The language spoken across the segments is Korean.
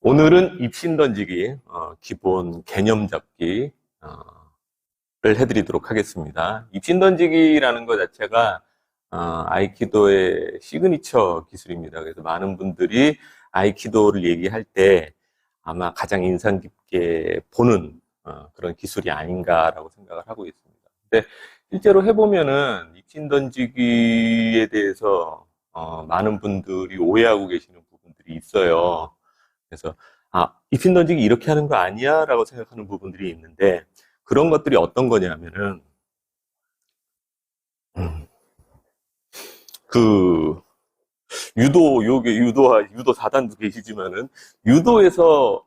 오늘은 입신 던지기, 기본 개념 잡기, 를 해드리도록 하겠습니다. 입신 던지기라는 것 자체가, 아이키도의 시그니처 기술입니다. 그래서 많은 분들이 아이키도를 얘기할 때 아마 가장 인상 깊게 보는 그런 기술이 아닌가라고 생각을 하고 있습니다. 근데 실제로 해보면은 입신 던지기에 대해서 많은 분들이 오해하고 계시는 부분들이 있어요. 그래서 입신 던지기 이렇게 하는 거 아니야? 라고 생각하는 부분들이 있는데 그런 것들이 어떤 거냐면은 그 유도 사단도 계시지만은 유도에서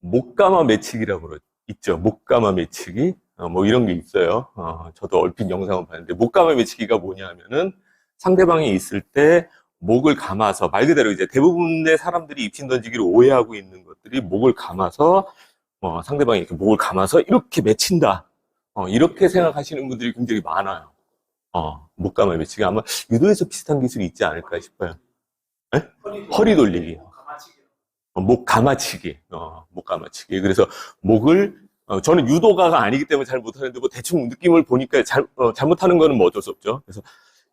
목가마 매치기라고 있죠. 목가마 매치기 뭐 이런 게 있어요. 저도 얼핏 영상을 봤는데 목가마 매치기가 뭐냐면은 상대방이 있을 때 목을 감아서 말 그대로 이제 대부분의 사람들이 입신 던지기를 오해하고 있는 것들이 목을 감아서 상대방이 이렇게 목을 감아서 이렇게 맺힌다. 이렇게 생각하시는 분들이 굉장히 많아요. 목감아 매치기 아마 유도에서 비슷한 기술이 있지 않을까 싶어요. 네? 허리 돌리기. 목 감아치기. 목 감아치기. 그래서 목을 저는 유도가가 아니기 때문에 잘 못하는데 뭐 대충 느낌을 보니까 잘못하는 거는 뭐 어쩔 수 없죠. 그래서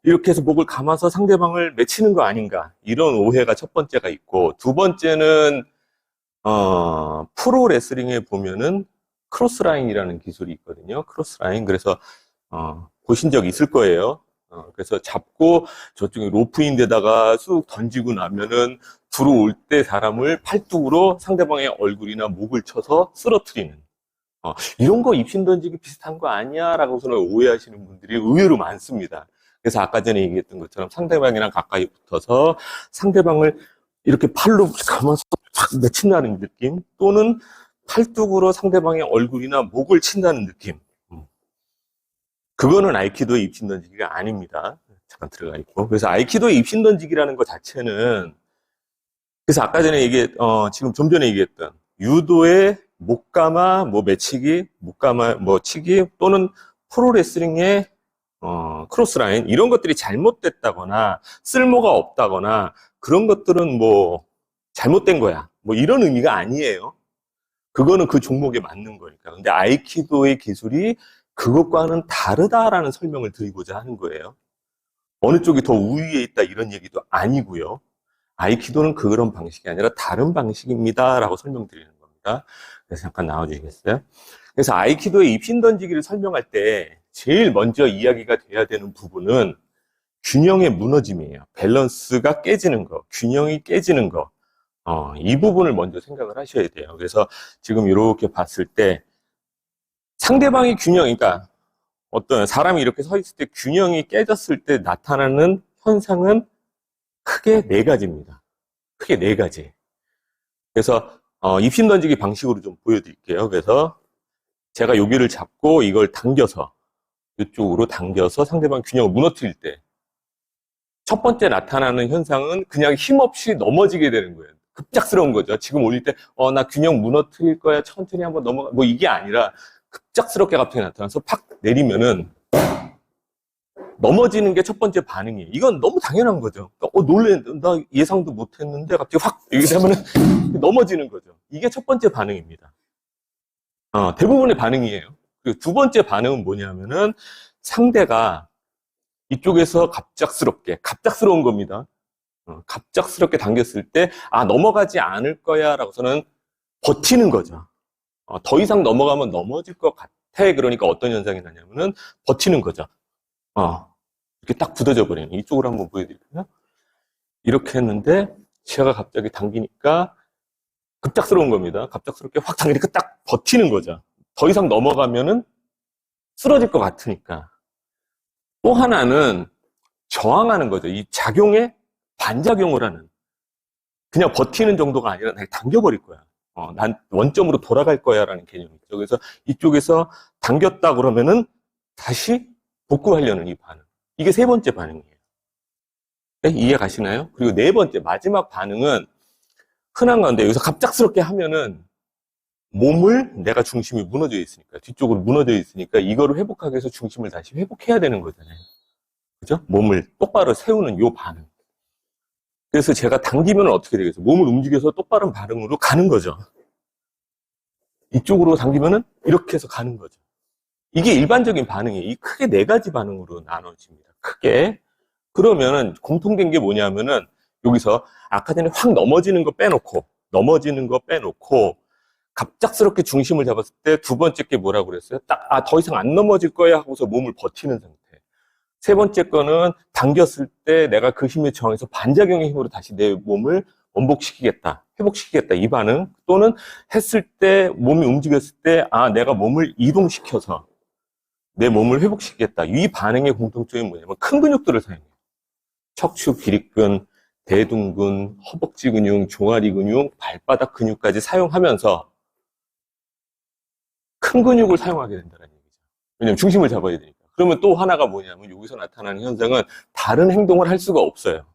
이렇게 해서 목을 감아서 상대방을 맺히는 거 아닌가 이런 오해가 첫 번째가 있고 두 번째는 프로 레슬링에 보면은 크로스라인이라는 기술이 있거든요. 크로스라인. 그래서 보신 적 있을 거예요. 그래서 잡고 저쪽에 로프인데다가 쑥 던지고 나면은 들어올 때 사람을 팔뚝으로 상대방의 얼굴이나 목을 쳐서 쓰러뜨리는 이런 거 입신 던지기 비슷한 거 아니야? 라고서는 오해하시는 분들이 의외로 많습니다. 그래서 아까 전에 얘기했던 것처럼 상대방이랑 가까이 붙어서 상대방을 이렇게 팔로 감아서 확 맺힌다는 느낌 또는 팔뚝으로 상대방의 얼굴이나 목을 친다는 느낌. 그거는 아이키도의 입신 던지기가 아닙니다. 잠깐 들어가 있고. 그래서 아이키도의 입신 던지기라는 것 자체는 그래서 아까 전에 지금 좀 전에 얘기했던 유도의 목감아 뭐 매치기, 목감아 뭐 치기 또는 프로레슬링의 크로스라인 이런 것들이 잘못됐다거나 쓸모가 없다거나 그런 것들은 뭐 잘못된 거야. 뭐 이런 의미가 아니에요. 그거는 그 종목에 맞는 거니까. 근데 아이키도의 기술이 그것과는 다르다라는 설명을 드리고자 하는 거예요. 어느 쪽이 더 우위에 있다 이런 얘기도 아니고요. 아이키도는 그런 방식이 아니라 다른 방식입니다라고 설명드리는 겁니다. 그래서 잠깐 나와주시겠어요? 그래서 아이키도의 입신 던지기를 설명할 때 제일 먼저 이야기가 돼야 되는 부분은 균형의 무너짐이에요. 밸런스가 깨지는 거, 균형이 깨지는 거. 이 부분을 먼저 생각을 하셔야 돼요. 그래서 지금 이렇게 봤을 때 상대방의 균형, 그러니까 어떤 사람이 이렇게 서 있을 때 균형이 깨졌을 때 나타나는 현상은 크게 네 가지입니다. 크게 네 가지. 그래서 입신 던지기 방식으로 좀 보여드릴게요. 그래서 제가 여기를 잡고 이걸 당겨서 이쪽으로 당겨서 상대방 균형을 무너뜨릴 때 첫 번째 나타나는 현상은 그냥 힘없이 넘어지게 되는 거예요. 급작스러운 거죠. 지금 올릴 때 나 균형 무너뜨릴 거야. 천천히 한번 넘어가. 뭐 이게 아니라 급작스럽게 갑자기 나타나서 팍 내리면은 넘어지는 게 첫 번째 반응이에요. 이건 너무 당연한 거죠. 놀래. 나 예상도 못 했는데 갑자기 확 이렇게 되면은 넘어지는 거죠. 이게 첫 번째 반응입니다. 대부분의 반응이에요. 그리고 두 번째 반응은 뭐냐면은 상대가 이쪽에서 갑작스러운 겁니다. 갑작스럽게 당겼을 때, 넘어가지 않을 거야, 라고서는 버티는 거죠. 더 이상 넘어가면 넘어질 것 같아. 그러니까 어떤 현상이 나냐면은 버티는 거죠. 이렇게 딱 굳어져 버리는. 이쪽으로 한번 보여드릴까요? 이렇게 했는데, 제가 갑자기 당기니까 급작스러운 겁니다. 갑작스럽게 확 당기니까 딱 버티는 거죠. 더 이상 넘어가면은 쓰러질 것 같으니까. 또 하나는 저항하는 거죠. 이 작용에 반작용을 하는. 그냥 버티는 정도가 아니라 날 당겨버릴 거야. 난 원점으로 돌아갈 거야 라는 개념이죠. 그래서 이쪽에서 당겼다 그러면은 다시 복구하려는 이 반응. 이게 세 번째 반응이에요. 네? 이해 가시나요? 그리고 네 번째, 마지막 반응은 흔한 건데 여기서 갑작스럽게 하면은 몸을 내가 중심이 무너져 있으니까, 뒤쪽으로 무너져 있으니까 이거를 회복하기 위해서 중심을 다시 회복해야 되는 거잖아요. 그죠? 몸을 똑바로 세우는 요 반응. 그래서 제가 당기면 어떻게 되겠어요? 몸을 움직여서 똑바른 반응으로 가는 거죠. 이쪽으로 당기면은 이렇게 해서 가는 거죠. 이게 일반적인 반응이에요. 이 크게 네 가지 반응으로 나눠집니다. 크게. 그러면은 공통된 게 뭐냐면은 여기서 아까 전에 확 넘어지는 거 빼놓고 갑작스럽게 중심을 잡았을 때 두 번째 게 뭐라고 그랬어요? 딱, 더 이상 안 넘어질 거야 하고서 몸을 버티는 상태. 세 번째 거는 당겼을 때 내가 그 힘에 저항해서 반작용의 힘으로 다시 내 몸을 원복시키겠다, 회복시키겠다, 이 반응. 또는 했을 때, 몸이 움직였을 때, 내가 몸을 이동시켜서 내 몸을 회복시키겠다. 이 반응의 공통점이 뭐냐면 큰 근육들을 사용해요. 척추, 기립근, 대둔근, 허벅지 근육, 종아리 근육, 발바닥 근육까지 사용하면서 큰 근육을 사용하게 된다는 얘기죠. 왜냐면 중심을 잡아야 되니까. 그러면 또 하나가 뭐냐면 여기서 나타나는 현상은 다른 행동을 할 수가 없어요.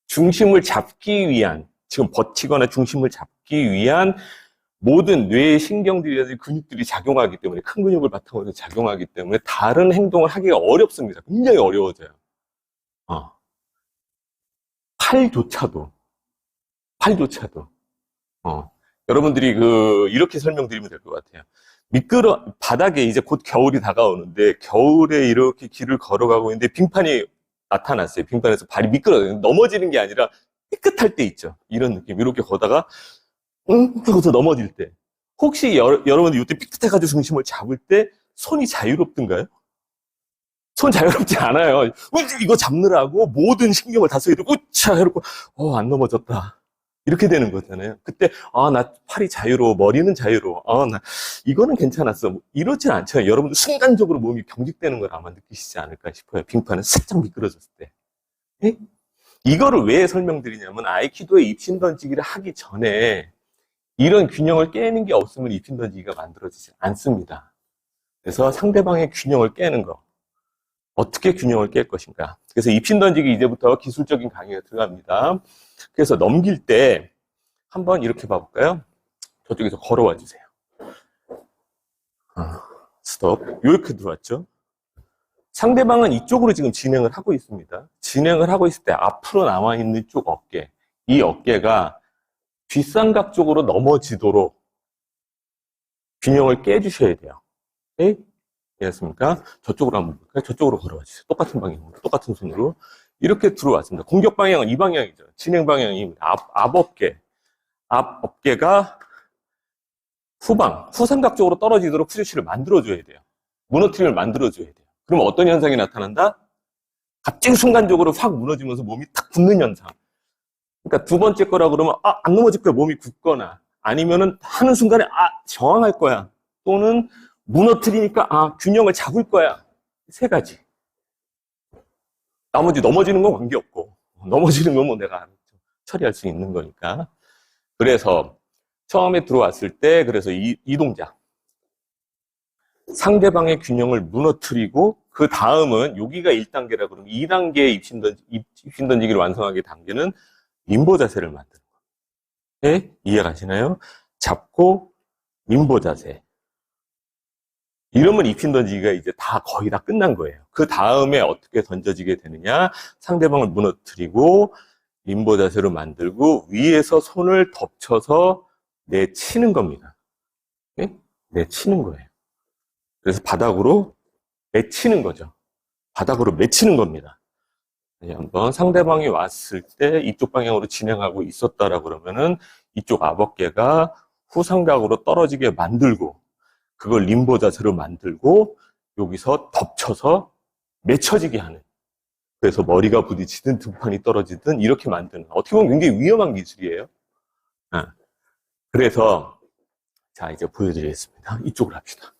중심을 잡기 위한, 지금 버티거나 중심을 잡기 위한 모든 뇌의 신경들이라든지 근육들이 작용하기 때문에, 큰 근육을 바탕으로 해서 작용하기 때문에 다른 행동을 하기가 어렵습니다. 굉장히 어려워져요. 팔조차도. 여러분들이 이렇게 설명드리면 될 것 같아요. 바닥에 이제 곧 겨울이 다가오는데, 겨울에 이렇게 길을 걸어가고 있는데, 빙판이 나타났어요. 빙판에서 발이 미끄러져요. 넘어지는 게 아니라 삐끗할 때 있죠. 이런 느낌. 이렇게 걷다가, 하고서 넘어질 때. 혹시 여러분들 이때 삐끗해가지고 중심을 잡을 때 손이 자유롭던가요? 손 자유롭지 않아요. 이거 잡느라고 모든 신경을 다 써야 되고, 우차! 해놓고, 안 넘어졌다. 이렇게 되는 거잖아요. 그때, 나 팔이 자유로워, 머리는 자유로워, 이거는 괜찮았어. 이렇진 않죠. 여러분들 순간적으로 몸이 경직되는 걸 아마 느끼시지 않을까 싶어요. 빙판에 살짝 미끄러졌을 때. 예? 이거를 왜 설명드리냐면, 아이키도의 입신 던지기를 하기 전에 이런 균형을 깨는 게 없으면 입신 던지기가 만들어지지 않습니다. 그래서 상대방의 균형을 깨는 거. 어떻게 균형을 깰 것인가. 그래서 입신 던지기 이제부터 기술적인 강의가 들어갑니다. 그래서 넘길 때 한번 이렇게 봐볼까요? 저쪽에서 걸어와 주세요. 스톱. 이렇게 들어왔죠. 상대방은 이쪽으로 지금 진행을 하고 있습니다. 진행을 하고 있을 때 앞으로 나와 있는 쪽 어깨, 이 어깨가 뒷삼각 쪽으로 넘어지도록 균형을 깨주셔야 돼요. 오케이? 이해했습니까? 저쪽으로 한번 볼까요? 저쪽으로 걸어와 주세요. 똑같은 방향으로, 똑같은 손으로. 이렇게 들어왔습니다. 공격 방향은 이 방향이죠. 진행 방향입니다. 앞 어깨가 후삼각 쪽으로 떨어지도록 푸시를 만들어줘야 돼요. 무너트림을 만들어줘야 돼요. 그러면 어떤 현상이 나타난다? 갑자기 순간적으로 확 무너지면서 몸이 탁 굳는 현상. 그러니까 두 번째 거라 그러면, 안 넘어질 거야. 몸이 굳거나. 아니면은 하는 순간에, 저항할 거야. 또는 무너뜨리니까, 균형을 잡을 거야. 세 가지. 나머지 넘어지는 건 관계없고, 넘어지는 건 뭐 내가 처리할 수 있는 거니까. 그래서 처음에 들어왔을 때, 그래서 이 동작. 상대방의 균형을 무너뜨리고, 그 다음은 여기가 1단계라 그러면 2단계의 입신 던지기를 완성하기 단계는 민보 자세를 만드는 거예요. 네? 이해가시나요? 잡고 민보 자세. 이러면 입신 던지기가 이제 거의 다 끝난 거예요. 그 다음에 어떻게 던져지게 되느냐? 상대방을 무너뜨리고 민보 자세로 만들고 위에서 손을 덮쳐서 내치는 겁니다. 네? 내치는 거예요. 그래서 바닥으로 맺히는 거죠. 바닥으로 맺히는 겁니다. 다시 한번 상대방이 왔을 때 이쪽 방향으로 진행하고 있었다라 그러면은 이쪽 앞어깨가 후삼각으로 떨어지게 만들고 그걸 림보 자세로 만들고 여기서 덮쳐서 맺혀지게 하는. 그래서 머리가 부딪히든 등판이 떨어지든 이렇게 만드는. 어떻게 보면 굉장히 위험한 기술이에요. 그래서 자 이제 보여드리겠습니다. 이쪽으로 합시다.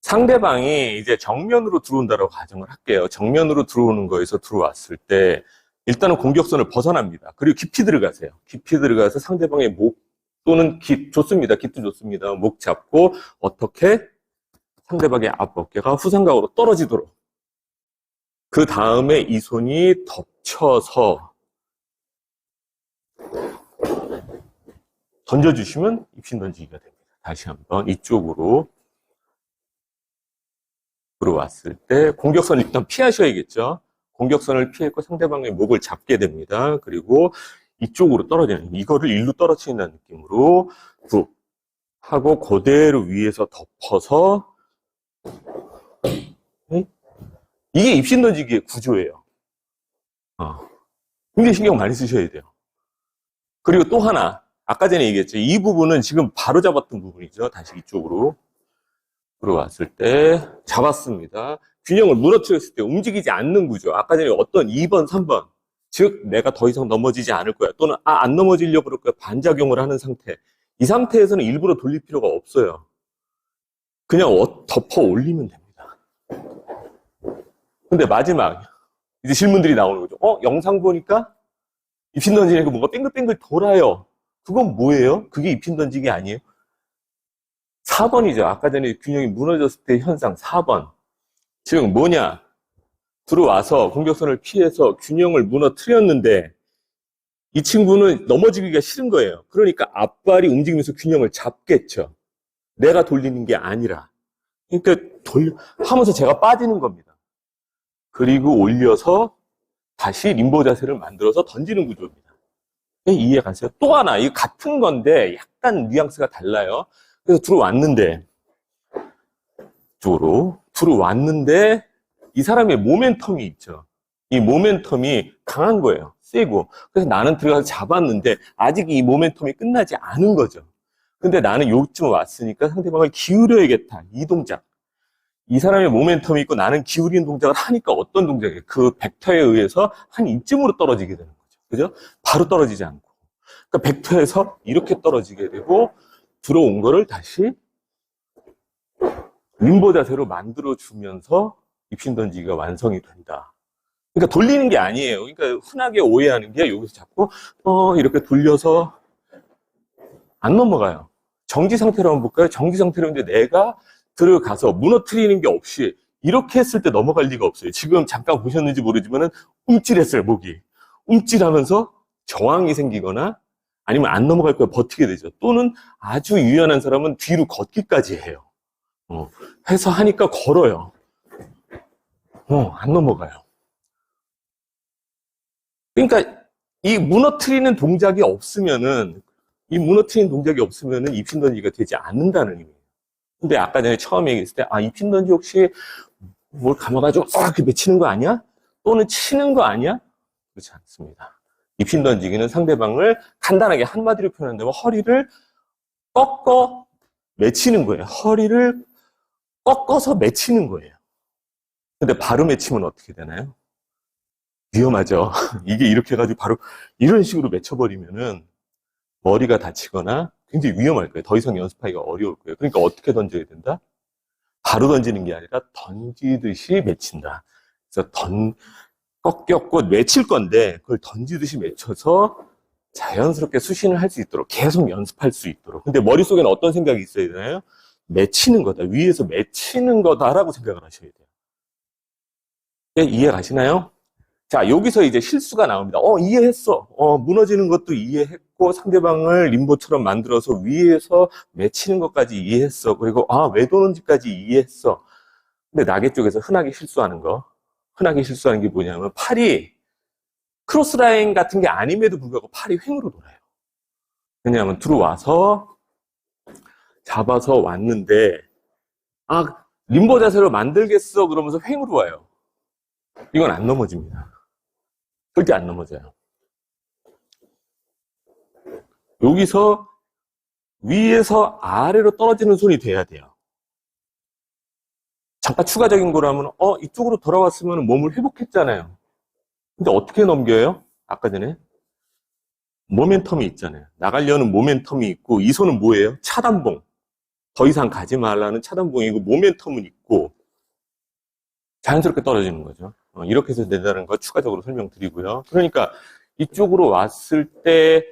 상대방이 이제 정면으로 들어온다고 가정을 할게요. 정면으로 들어오는 거에서 들어왔을 때 일단은 공격선을 벗어납니다. 그리고 깊이 들어가세요. 깊이 들어가서 상대방의 목 또는 좋습니다. 깃도 좋습니다. 목 잡고 어떻게 상대방의 앞 어깨가 후삼각으로 떨어지도록 그 다음에 이 손이 덮쳐서 던져주시면 입신 던지기가 됩니다. 다시 한번 이쪽으로 들어왔을 때 공격선 일단 피하셔야겠죠. 공격선을 피했고 상대방의 목을 잡게 됩니다. 그리고 이쪽으로 떨어지는, 이거를 일로 떨어뜨린다는 느낌으로 훅 하고 그대로 위에서 덮어서, 이게 입신 던지기의 구조예요. 굉장히 신경 많이 쓰셔야 돼요. 그리고 또 하나, 아까 전에 얘기했죠. 이 부분은 지금 바로 잡았던 부분이죠. 다시 이쪽으로 들어왔을 때 잡았습니다. 균형을 무너뜨렸을 때 움직이지 않는 구조. 아까 전에 어떤 2번, 3번. 즉 내가 더 이상 넘어지지 않을 거야. 또는 안 넘어지려고 그럴 거야. 반작용을 하는 상태. 이 상태에서는 일부러 돌릴 필요가 없어요. 그냥 덮어 올리면 됩니다. 근데 마지막 이제 질문들이 나오는 거죠. 영상 보니까 입신 던지니까 뭔가 뱅글뱅글 돌아요. 그건 뭐예요? 그게 입신 던지기 아니에요? 4번이죠. 아까 전에 균형이 무너졌을 때 현상 4번. 즉 뭐냐? 들어와서 공격선을 피해서 균형을 무너뜨렸는데 이 친구는 넘어지기가 싫은 거예요. 그러니까 앞발이 움직이면서 균형을 잡겠죠. 내가 돌리는 게 아니라. 그러니까 하면서 제가 빠지는 겁니다. 그리고 올려서 다시 림보 자세를 만들어서 던지는 구조입니다. 이해 가세요? 또 하나, 이거 같은 건데 약간 뉘앙스가 달라요. 그래서 들어왔는데, 쪽으로 들어왔는데 이 사람의 모멘텀이 있죠. 이 모멘텀이 강한 거예요. 세고. 그래서 나는 들어가서 잡았는데 아직 이 모멘텀이 끝나지 않은 거죠. 근데 나는 요쯤 왔으니까 상대방을 기울여야겠다. 이 동작. 이 사람의 모멘텀이 있고 나는 기울이는 동작을 하니까 어떤 동작이에요? 그 벡터에 의해서 한 이쯤으로 떨어지게 되는 거죠. 그죠? 바로 떨어지지 않고. 그러니까 벡터에서 이렇게 떨어지게 되고 들어온 거를 다시 림보 자세로 만들어주면서 입신 던지기가 완성이 된다. 그러니까 돌리는 게 아니에요. 그러니까 흔하게 오해하는 게 여기서 자꾸 이렇게 돌려서 안 넘어가요. 정지 상태로 한번 볼까요? 정지 상태로 했는데 내가 들어가서 무너뜨리는 게 없이 이렇게 했을 때 넘어갈 리가 없어요. 지금 잠깐 보셨는지 모르지만은 움찔했어요, 목이. 움찔하면서 저항이 생기거나 아니면 안 넘어갈 거야 버티게 되죠. 또는 아주 유연한 사람은 뒤로 걷기까지 해요. 해서 하니까 걸어요. 안 넘어가요. 그러니까 이 무너뜨리는 동작이 없으면은 입신 던지기가 되지 않는다는 의미예요. 근데 아까 전에 처음에 얘기했을 때, 입신 던지 혹시 뭘 감아가지고 이렇게 맺히는 거 아니야? 또는 치는 거 아니야? 그렇지 않습니다. 입신 던지기는 상대방을 간단하게 한마디로 표현한다면 허리를 꺾어 맺히는 거예요. 허리를 꺾어서 맺히는 거예요. 근데 바로 맺히면 어떻게 되나요? 위험하죠. 이게 이렇게 해가지고 바로 이런 식으로 맺혀버리면은 머리가 다치거나 굉장히 위험할 거예요. 더 이상 연습하기가 어려울 거예요. 그러니까 어떻게 던져야 된다? 바로 던지는 게 아니라 던지듯이 맺힌다. 그래서 꺾였고 맺힐 건데 그걸 던지듯이 맺혀서 자연스럽게 수신을 할 수 있도록 계속 연습할 수 있도록. 근데 머릿속에는 어떤 생각이 있어야 되나요? 맺히는 거다. 위에서 맺히는 거다라고 생각을 하셔야 돼요. 이해 가시나요? 자, 여기서 이제 실수가 나옵니다. 이해했어. 무너지는 것도 이해했고, 상대방을 림보처럼 만들어서 위에서 맺히는 것까지 이해했어. 그리고, 왜 도는지까지 이해했어. 근데 나게 쪽에서 흔하게 실수하는 게 뭐냐면, 팔이 크로스라인 같은 게 아님에도 불구하고 팔이 횡으로 돌아요. 왜냐하면 들어와서, 잡아서 왔는데, 림보 자세로 만들겠어. 그러면서 횡으로 와요. 이건 안 넘어집니다. 절대 안 넘어져요. 여기서 위에서 아래로 떨어지는 손이 돼야 돼요. 잠깐 추가적인 거라면 이쪽으로 돌아왔으면 몸을 회복했잖아요. 근데 어떻게 넘겨요? 아까 전에 모멘텀이 있잖아요. 나가려는 모멘텀이 있고 이 손은 뭐예요? 차단봉. 더 이상 가지 말라는 차단봉이고 모멘텀은 있고 자연스럽게 떨어지는 거죠. 이렇게 해서 된다는 거 추가적으로 설명드리고요. 그러니까 이쪽으로 왔을 때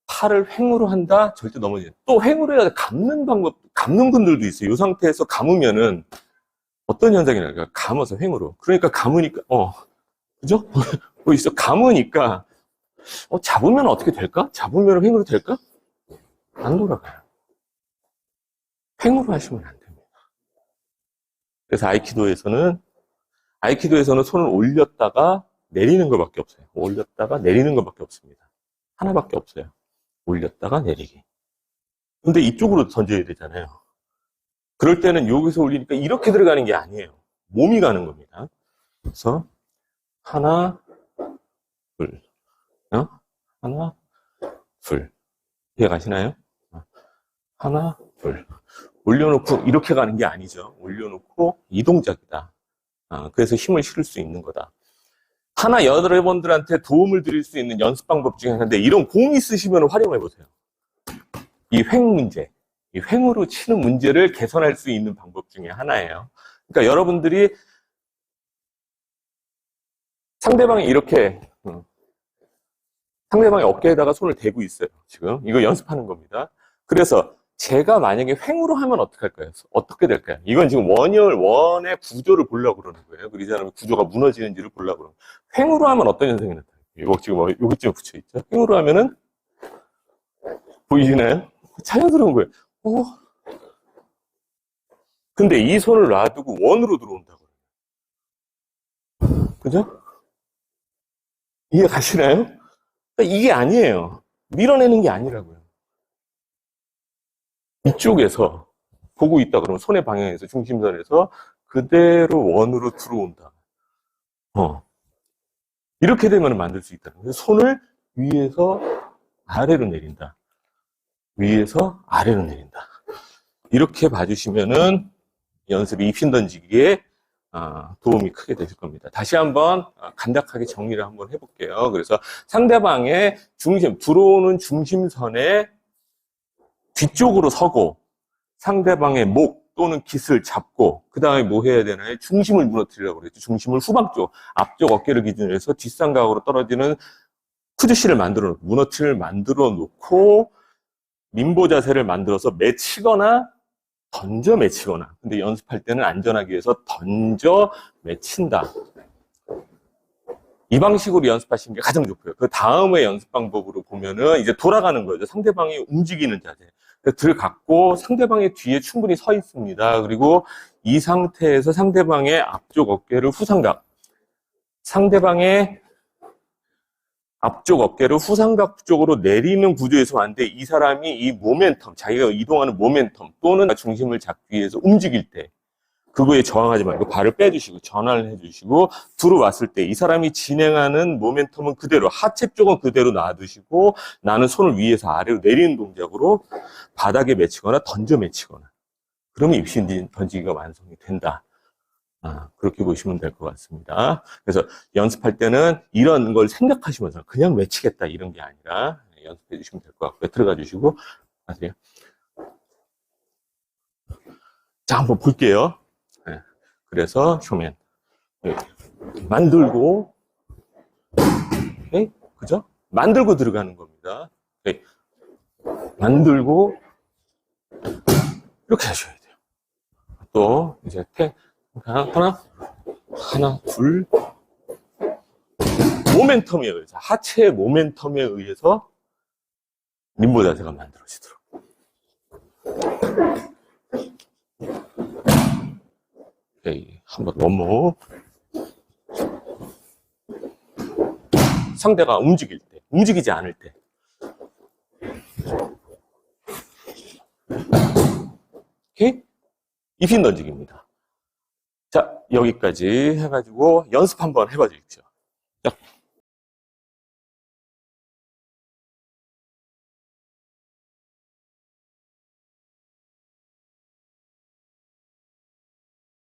팔을 횡으로 한다? 절대 넘어지죠. 또 횡으로 해야 감는 방법, 감는 분들도 있어요. 이 상태에서 감으면은 어떤 현상이 날까요? 감아서 횡으로. 그러니까 감으니까, 그죠? 있어. 감으니까, 잡으면 어떻게 될까? 잡으면 횡으로 될까? 안 돌아가요. 횡으로 하시면 안 됩니다. 그래서 아이키도에서는 손을 올렸다가 내리는 것밖에 없어요. 올렸다가 내리는 것밖에 없습니다. 하나밖에 없어요. 올렸다가 내리기. 근데 이쪽으로 던져야 되잖아요. 그럴 때는 여기서 올리니까 이렇게 들어가는 게 아니에요. 몸이 가는 겁니다. 그래서 하나, 둘, 하나, 둘. 이해 가시나요? 하나, 둘. 올려놓고 이렇게 가는 게 아니죠. 올려놓고 이 동작이다. 그래서 힘을 실을 수 있는 거다. 하나 여러분들한테 도움을 드릴 수 있는 연습 방법 중에 하나인데 이런 공 있으시면 활용해 보세요. 이 횡 문제, 이 횡으로 치는 문제를 개선할 수 있는 방법 중에 하나예요. 그러니까 여러분들이 상대방이 이렇게 상대방의 어깨에다가 손을 대고 있어요. 지금 이거 연습하는 겁니다. 그래서 제가 만약에 횡으로 하면 어떻게 할까요? 어떻게 될까요? 이건 지금 원의 구조를 보려고 그러는 거예요. 그리고 이 사람의 구조가 무너지는지를 보려고 그러는 거예요. 횡으로 하면 어떤 현상이 나타나요? 이거 지금 여기쯤에 붙여 있죠? 횡으로 하면은 보이시나요? 자연스러운 거예요. 근데 이 손을 놔두고 원으로 들어온다고. 그죠? 이해 가시나요? 그러니까 이게 아니에요. 밀어내는 게 아니라고요. 이쪽에서 보고 있다 그러면 손의 방향에서 중심선에서 그대로 원으로 들어온다. 이렇게 되면 만들 수 있다는 거예요. 손을 위에서 아래로 내린다. 위에서 아래로 내린다. 이렇게 봐주시면은 연습이 입신 던지기에 도움이 크게 되실 겁니다. 다시 한번 간략하게 정리를 한번 해볼게요. 그래서 상대방의 중심, 들어오는 중심선의 뒤쪽으로 서고 상대방의 목 또는 깃을 잡고 그 다음에 뭐 해야 되나요? 중심을 무너뜨리려고 그랬죠. 중심을 후방 쪽, 앞쪽 어깨를 기준으로 해서 뒷삼각으로 떨어지는 쿠드실을 만들어 놓고 림보 자세를 만들어서 맺히거나 던져 맺히거나. 근데 연습할 때는 안전하기 위해서 던져 맺힌다. 이 방식으로 연습하시는 게 가장 좋고요. 그 다음의 연습 방법으로 보면은 이제 돌아가는 거죠. 상대방이 움직이는 자세. 들어갔고 상대방의 뒤에 충분히 서 있습니다. 그리고 이 상태에서 상대방의 앞쪽 어깨를 후삼각, 상대방의 앞쪽 어깨를 후삼각 쪽으로 내리는 구조에서 왔는데 이 사람이 이 모멘텀, 자기가 이동하는 모멘텀 또는 중심을 잡기 위해서 움직일 때 그거에 저항하지 말고 발을 빼주시고 전환을 해주시고 들어왔을 때 이 사람이 진행하는 모멘텀은 그대로 하체 쪽은 그대로 놔두시고 나는 손을 위에서 아래로 내리는 동작으로 바닥에 맺히거나 던져 맺히거나 그러면 입신 던지기가 완성이 된다. 그렇게 보시면 될 것 같습니다. 그래서 연습할 때는 이런 걸 생각하시면서 그냥 외치겠다 이런 게 아니라 연습해 주시면 될 것 같고요. 들어가 주시고 하세요. 자, 한번 볼게요. 네. 그래서 쇼맨 만들고, 오케이? 그죠? 만들고 들어가는 겁니다. 오케이. 만들고 이렇게 하셔야 돼요. 또 이제 하나, 둘. 모멘텀에 의해서, 하체의 모멘텀에 의해서 림보 자세가 만들어지도록. 오케이. 한번 원모. 상대가 움직일 때, 움직이지 않을 때. 오케이? 입신 던지기입니다. 자, 여기까지 해가지고 연습 한번 해봐 주십시오. 자.